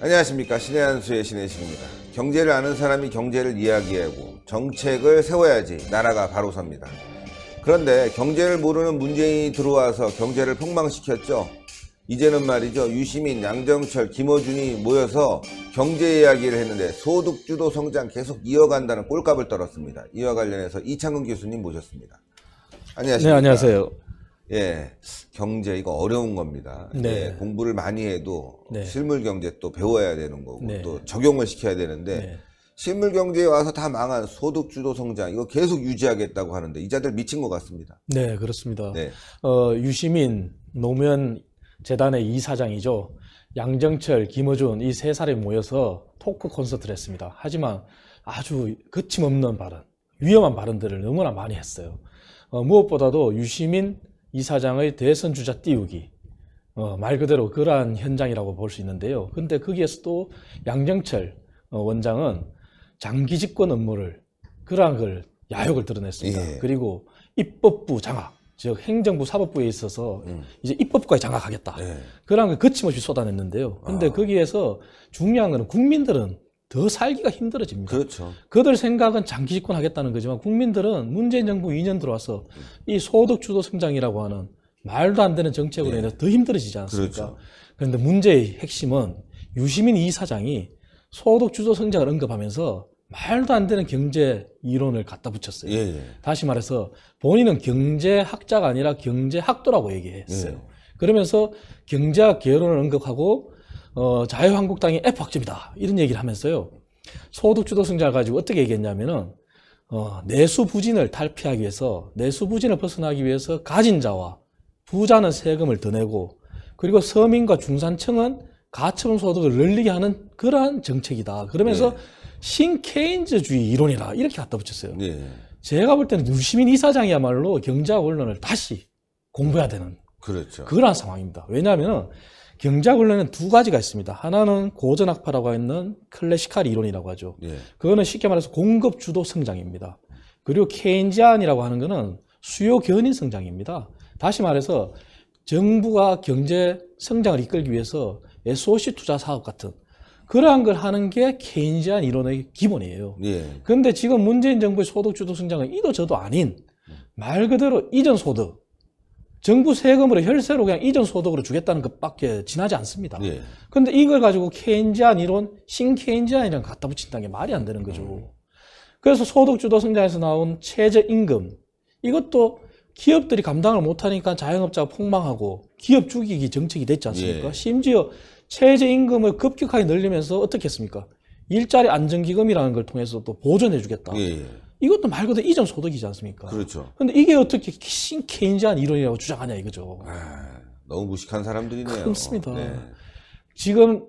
안녕하십니까. 신의 한수의 신혜식입니다. 경제를 아는 사람이 경제를 이야기하고 정책을 세워야지 나라가 바로 섭니다. 그런데 경제를 모르는 문재인이 들어와서 경제를 폭망시켰죠. 이제는 말이죠. 유시민, 양정철, 김어준이 모여서 경제 이야기를 했는데 소득주도 성장 계속 이어간다는 꼴값을 떨었습니다. 이와 관련해서 이창근 교수님 모셨습니다. 안녕하십니까. 네, 안녕하세요. 예, 경제 이거 어려운 겁니다. 네. 예, 공부를 많이 해도 네. 실물 경제 또 배워야 되는 거고 네. 또 적용을 시켜야 되는데 네. 실물 경제에 와서 다 망한 소득주도 성장 이거 계속 유지하겠다고 하는데 이자들 미친 것 같습니다. 네, 그렇습니다. 네. 유시민 노무현 재단의 이사장이죠. 양정철, 김어준 이 세 사람이 모여서 토크 콘서트를 했습니다. 하지만 아주 거침없는 발언, 위험한 발언들을 너무나 많이 했어요. 무엇보다도 유시민 이사장의 대선 주자 띄우기, 말 그대로 그러한 현장이라고 볼 수 있는데요. 근데 거기에서 또 양정철 원장은 장기 집권 업무를 그러한 걸 야욕을 드러냈습니다. 예. 그리고 입법부 장악, 즉 행정부 사법부에 있어서 이제 입법부까지 장악하겠다. 예. 그러한 걸 거침없이 쏟아냈는데요. 근데 거기에서 중요한 거는 국민들은 더 살기가 힘들어집니다. 그렇죠. 그들 생각은 장기 집권하겠다는 거지만 국민들은 문재인 정부 2년 들어와서 이 소득주도 성장이라고 하는 말도 안 되는 정책으로 인해서 더 힘들어지지 않습니까? 그렇죠. 그런데 문제의 핵심은 유시민 이사장이 소득주도 성장을 언급하면서 말도 안 되는 경제 이론을 갖다 붙였어요. 예, 예. 다시 말해서 본인은 경제학자가 아니라 경제학도라고 얘기했어요. 예. 그러면서 경제학 개론을 언급하고 자유한국당이 F학점이다 이런 얘기를 하면서요. 소득주도 성장을 가지고 어떻게 얘기했냐면은 내수 부진을 탈피하기 위해서 내수 부진을 벗어나기 위해서 가진 자와 부자는 세금을 더 내고 그리고 서민과 중산층은 가처분 소득을 늘리게 하는 그러한 정책이다. 그러면서 신케인즈주의 이론이라 이렇게 갖다 붙였어요. 예. 제가 볼 때는 유시민 이사장이야말로 경제학 원론을 다시 공부해야 되는 그렇죠. 그러한 상황입니다. 왜냐하면 경제학 원론은 두 가지가 있습니다. 하나는 고전학파라고 하는 클래시칼 이론이라고 하죠. 예. 그거는 쉽게 말해서 공급주도 성장입니다. 그리고 케인지안이라고 하는 거는 수요 견인 성장입니다. 다시 말해서 정부가 경제 성장을 이끌기 위해서 SOC 투자 사업 같은 그러한 걸 하는 게 케인지안 이론의 기본이에요. 예. 그런데 지금 문재인 정부의 소득주도 성장은 이도 저도 아닌 말 그대로 이전 소득, 정부 세금으로 혈세로 그냥 이전 소득으로 주겠다는 것밖에 지나지 않습니다. 예. 그런데 이걸 가지고 케인지안 이론, 신케인지안이랑 갖다 붙인다는 게 말이 안 되는 거죠. 그래서 소득주도 성장에서 나온 최저임금, 이것도 기업들이 감당을 못하니까 자영업자가 폭망하고 기업 죽이기 정책이 됐지 않습니까? 예. 심지어 최저임금을 급격하게 늘리면서 어떻게 했습니까? 일자리 안정기금이라는 걸 통해서 또 보존해 주겠다. 예. 이것도 말 그대로 이전 소득이지 않습니까? 그렇죠. 근데 이게 어떻게 신케인지안 이론이라고 주장하냐 이거죠. 너무 무식한 사람들이네요. 그렇습니다. 네. 지금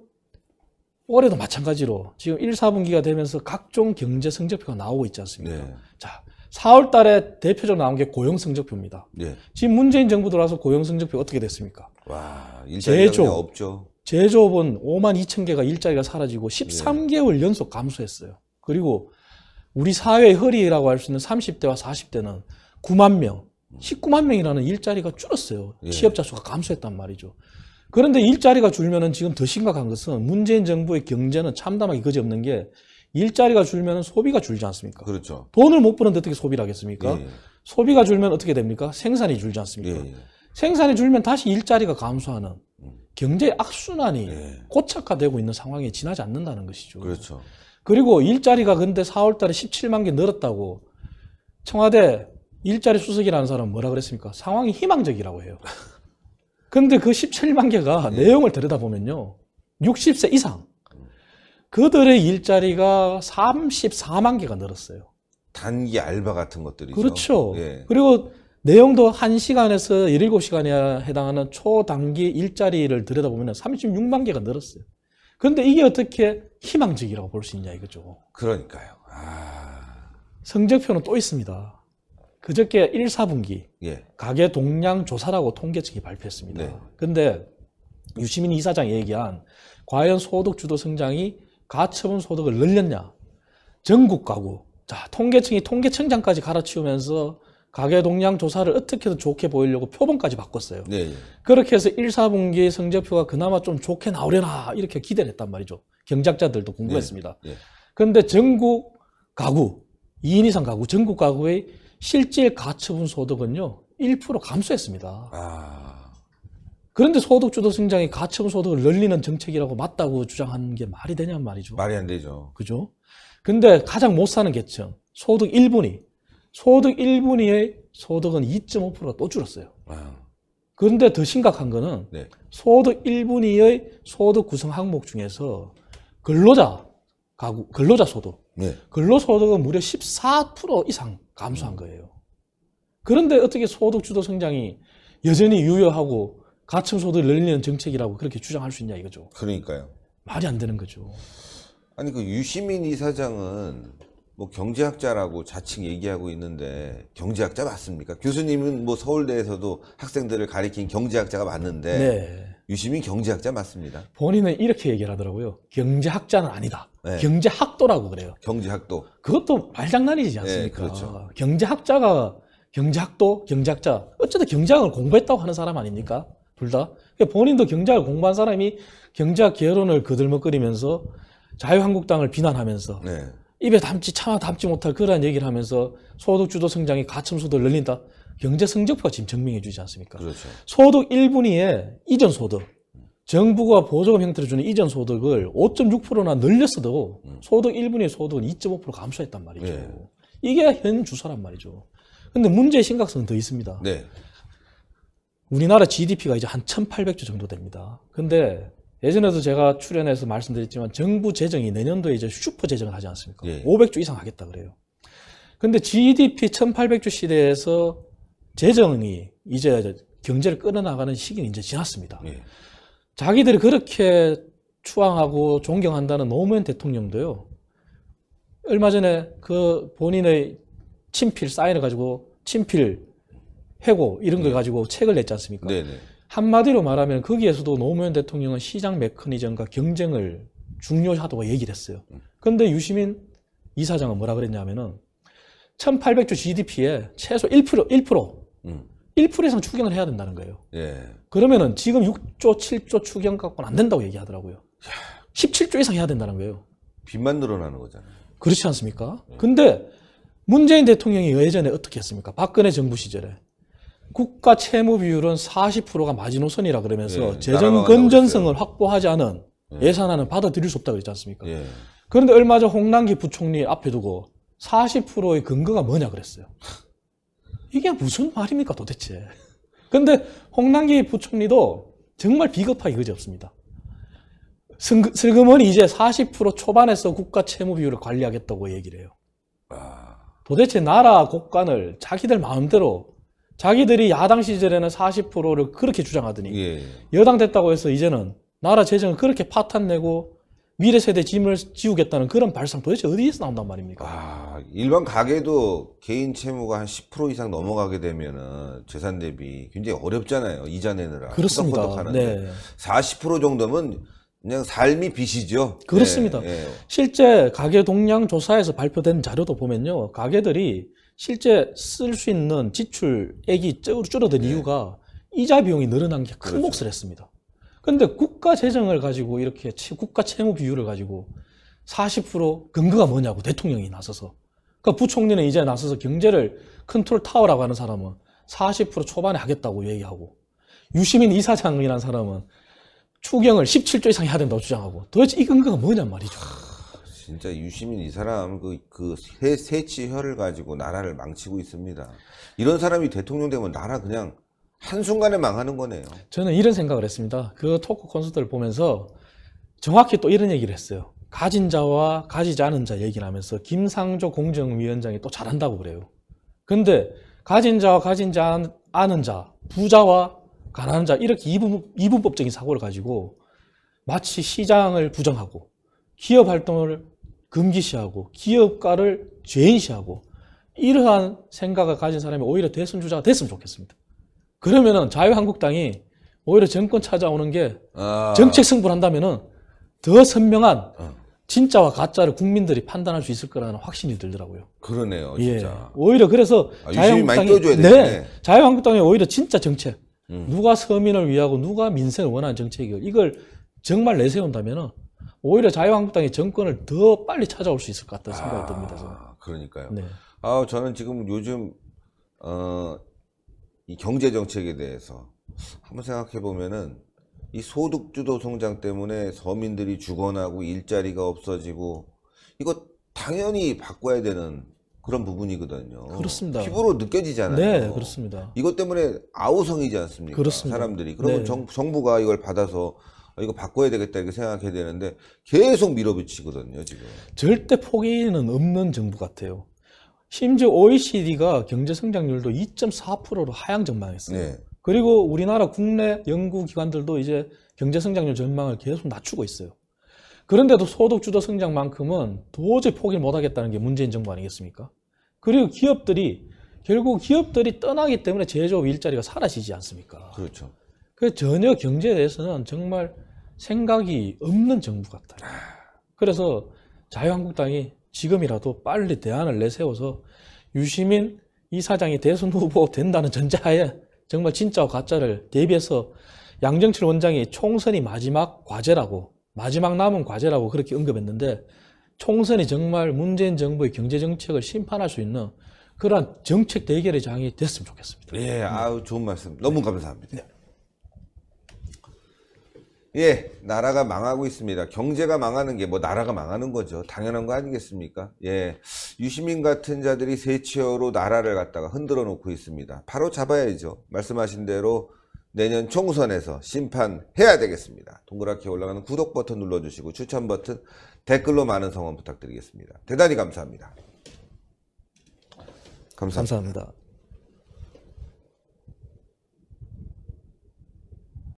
올해도 마찬가지로 지금 1, 4분기가 되면서 각종 경제 성적표가 나오고 있지 않습니까? 네. 자, 4월 달에 대표적으로 나온 게 고용 성적표입니다. 네. 지금 문재인 정부 들어와서 고용 성적표 어떻게 됐습니까? 와, 일자리가 제조업. 그냥 없죠. 제조업은 5만 2천 개가 일자리가 사라지고 13개월 연속 감소했어요. 그리고 우리 사회의 허리라고 할 수 있는 30대와 40대는 9만 명, 19만 명이라는 일자리가 줄었어요. 예. 취업자 수가 감소했단 말이죠. 그런데 일자리가 줄면은 지금 더 심각한 것은 문재인 정부의 경제는 참담하기 그지없는 게 일자리가 줄면은 소비가 줄지 않습니까? 그렇죠. 돈을 못 버는데 어떻게 소비를 하겠습니까? 예. 소비가 줄면 어떻게 됩니까? 생산이 줄지 않습니까? 예. 생산이 줄면 다시 일자리가 감소하는 경제 악순환이 예. 고착화되고 있는 상황에 지나지 않는다는 것이죠. 그렇죠. 그리고 일자리가 근데 4월 달에 17만 개 늘었다고 청와대 일자리 수석이라는 사람은 뭐라 그랬습니까? 상황이 희망적이라고 해요. 근데 그 17만 개가 내용을 들여다보면요. 60세 이상. 그들의 일자리가 34만 개가 늘었어요. 단기 알바 같은 것들이죠. 그렇죠. 예. 그리고 내용도 1시간에서 17시간에 해당하는 초단기 일자리를 들여다보면 36만 개가 늘었어요. 그런데 이게 어떻게 희망적이라고 볼 수 있냐 이거죠. 그러니까요. 성적표는 또 있습니다. 그저께 1, 4분기 예. 가계 동량 조사라고 통계청이 발표했습니다. 네. 그런데 유시민 이사장이 얘기한 과연 소득주도 성장이 가처분 소득을 늘렸냐? 전국 가구. 자, 통계청이 통계청장까지 갈아치우면서 가계동량 조사를 어떻게든 좋게 보이려고 표본까지 바꿨어요. 네. 그렇게 해서 1, 4분기 성적표가 그나마 좀 좋게 나오려나 이렇게 기대를 했단 말이죠. 경제학자들도 궁금했습니다. 네. 그런데 전국 가구, 2인 이상 가구, 전국 가구의 실질 가처분 소득은요 1% 감소했습니다. 그런데 소득주도 성장이 가처분 소득을 늘리는 정책이라고 맞다고 주장하는 게 말이 되냔 말이죠. 말이 안 되죠. 그죠? 근데 가장 못 사는 계층, 소득 1분위, 소득 1분위의 소득은 2.5%가 또 줄었어요. 그런데 더 심각한 거는 네. 소득 1분위의 소득 구성 항목 중에서 근로자 가구, 근로자 소득, 네. 근로소득은 무려 14% 이상 감소한 거예요. 그런데 어떻게 소득주도 성장이 여전히 유효하고 가층소득을 늘리는 정책이라고 그렇게 주장할 수 있냐 이거죠. 그러니까요. 말이 안 되는 거죠. 아니 그 유시민 이사장은 뭐 경제학자라고 자칭 얘기하고 있는데 경제학자 맞습니까? 교수님은 뭐 서울대에서도 학생들을 가리킨 경제학자가 맞는데 네. 유시민 경제학자 맞습니다. 본인은 이렇게 얘기를 하더라고요. 경제학자는 아니다. 네. 경제학도라고 그래요. 경제학도. 그것도 말장난이지 않습니까? 네, 그렇죠. 경제학자가 경제학도, 경제학자. 어쨌든 경제학을 공부했다고 하는 사람 아닙니까? 둘 다. 그러니까 본인도 경제학을 공부한 사람이 경제학 개론을 거들먹거리면서 자유한국당을 비난하면서 네. 입에 차마 담지 못할 그러한 얘기를 하면서 소득주도 성장이 가첨소득을 늘린다. 경제 성적표가 지금 증명해 주지 않습니까? 그렇죠. 소득 1분위에 이전 소득, 정부가 보조금 형태로 주는 이전 소득을 5.6%나 늘렸어도 소득 1분위의 소득은 2.5% 감소했단 말이죠. 네. 이게 현 주소란 말이죠. 근데 문제의 심각성은 더 있습니다. 네. 우리나라 GDP가 이제 한 1,800조 정도 됩니다. 근데 예전에도 제가 출연해서 말씀드렸지만 정부 재정이 내년도에 이제 슈퍼 재정을 하지 않습니까? 예. 500조 이상 하겠다 그래요. 근데 GDP 1,800조 시대에서 재정이 이제 경제를 끌어나가는 시기는 이제 지났습니다. 예. 자기들이 그렇게 추앙하고 존경한다는 노무현 대통령도요. 얼마 전에 그 본인의 친필 사인을 가지고 친필 해고 이런 걸 가지고 책을 냈지 않습니까? 네네. 한마디로 말하면 거기에서도 노무현 대통령은 시장 메커니즘과 경쟁을 중요하다고 얘기를 했어요. 그런데 유시민 이사장은 뭐라 그랬냐면은 1,800조 GDP에 최소 1% 이상 추경을 해야 된다는 거예요. 예. 그러면은 지금 6조, 7조 추경 갖고는 안 된다고 얘기하더라고요. 17조 이상 해야 된다는 거예요. 빚만 늘어나는 거잖아요. 그렇지 않습니까? 근데 문재인 대통령이 예전에 어떻게 했습니까? 박근혜 정부 시절에. 국가 채무 비율은 40%가 마지노선이라 그러면서 예, 재정 날아가고 건전성을 확보하지 않은 예산안은 받아들일 수 없다고 그랬지 않습니까? 예. 그런데 얼마 전 홍남기 부총리 앞에 두고 40%의 근거가 뭐냐 그랬어요. 이게 무슨 말입니까 도대체. 근데 홍남기 부총리도 정말 비겁하게 그지없습니다. 슬그머니 이제 40% 초반에서 국가 채무 비율을 관리하겠다고 얘기를 해요. 도대체 나라 국간을 자기들 마음대로 자기들이 야당 시절에는 40%를 그렇게 주장하더니 예. 여당 됐다고 해서 이제는 나라 재정을 그렇게 파탄내고 미래 세대 짐을 지우겠다는 그런 발상 도대체 어디에서 나온단 말입니까? 일반 가게도 개인 채무가 한 10% 이상 넘어가게 되면은 재산 대비 굉장히 어렵잖아요. 이자 내느라. 그렇습니다. 후덕후덕 하는데 네. 40% 정도면 그냥 삶이 빚이죠. 그렇습니다. 예, 예. 실제 가계 동량 조사에서 발표된 자료도 보면요. 가게들이 실제 쓸 수 있는 지출액이 줄어든 이유가 이자 비용이 늘어난 게 큰 몫을 했습니다. 그런데 국가 재정을 가지고 이렇게 국가 채무 비율을 가지고 40% 근거가 뭐냐고 대통령이 나서서. 그러니까 부총리는 이제 나서서 경제를 컨트롤 타워라고 하는 사람은 40% 초반에 하겠다고 얘기하고 유시민 이사장이라는 사람은 추경을 17조 이상 해야 된다고 주장하고 도대체 이 근거가 뭐냔 말이죠. 진짜 유시민 이 사람 그 세치혈을 가지고 나라를 망치고 있습니다. 이런 사람이 대통령 되면 나라 그냥 한순간에 망하는 거네요. 저는 이런 생각을 했습니다. 그 토크 콘서트를 보면서 정확히 또 이런 얘기를 했어요. 가진 자와 가지지 않은 자 얘기를 하면서 김상조 공정위원장이 또 잘한다고 그래요. 근데 가진 자와 가진 자 않은 자, 부자와 가난한 자 이렇게 이분법적인 사고를 가지고 마치 시장을 부정하고 기업 활동을 금기시하고 기업가를 죄인시하고 이러한 생각을 가진 사람이 오히려 대선 주자가 됐으면 좋겠습니다. 그러면은 자유한국당이 오히려 정권 찾아오는 게 정책 승부를 한다면은 더 선명한 진짜와 가짜를 국민들이 판단할 수 있을 거라는 확신이 들더라고요. 그러네요, 예. 진짜. 오히려 그래서 유심히 많이 띄워줘야 되겠네. 네, 자유한국당이 오히려 진짜 정책, 누가 서민을 위하고 누가 민생을 원하는 정책이고 이걸 정말 내세운다면은 오히려 자유한국당이 정권을 더 빨리 찾아올 수 있을 것 같다는 생각이 듭니다. 저는. 그러니까요. 네. 저는 지금 요즘 이 경제 정책에 대해서 한번 생각해 보면은 이 소득주도 성장 때문에 서민들이 죽어나고 일자리가 없어지고 이거 당연히 바꿔야 되는 그런 부분이거든요. 그렇습니다. 피부로 느껴지잖아요. 네, 그렇습니다. 이것 때문에 아우성이지 않습니까? 그렇습니다. 사람들이. 그러면 네. 정부가 이걸 받아서 이거 바꿔야 되겠다 이렇게 생각해야 되는데 계속 밀어붙이거든요, 지금. 절대 포기는 없는 정부 같아요. 심지어 OECD가 경제 성장률도 2.4%로 하향 전망했어요. 네. 그리고 우리나라 국내 연구기관들도 이제 경제 성장률 전망을 계속 낮추고 있어요. 그런데도 소득주도 성장만큼은 도저히 포기를 못하겠다는 게 문재인 정부 아니겠습니까? 그리고 결국 기업들이 떠나기 때문에 제조업 일자리가 사라지지 않습니까? 그렇죠. 그 전혀 경제에 대해서는 정말 생각이 없는 정부 같아요. 그래서 자유한국당이 지금이라도 빨리 대안을 내세워서 유시민 이사장이 대선 후보 된다는 전제하에 정말 진짜와 가짜를 대비해서 양정철 원장이 총선이 마지막 남은 과제라고 그렇게 언급했는데 총선이 정말 문재인 정부의 경제정책을 심판할 수 있는 그러한 정책 대결의 장이 됐으면 좋겠습니다. 예, 좋은 말씀. 너무 감사합니다. 네. 예, 나라가 망하고 있습니다. 경제가 망하는 게 뭐 나라가 망하는 거죠. 당연한 거 아니겠습니까? 예, 유시민 같은 자들이 세치어로 나라를 갖다가 흔들어 놓고 있습니다. 바로 잡아야죠. 말씀하신 대로 내년 총선에서 심판해야 되겠습니다. 동그랗게 올라가는 구독 버튼 눌러주시고 추천 버튼, 댓글로 많은 성원 부탁드리겠습니다. 대단히 감사합니다. 감사합니다.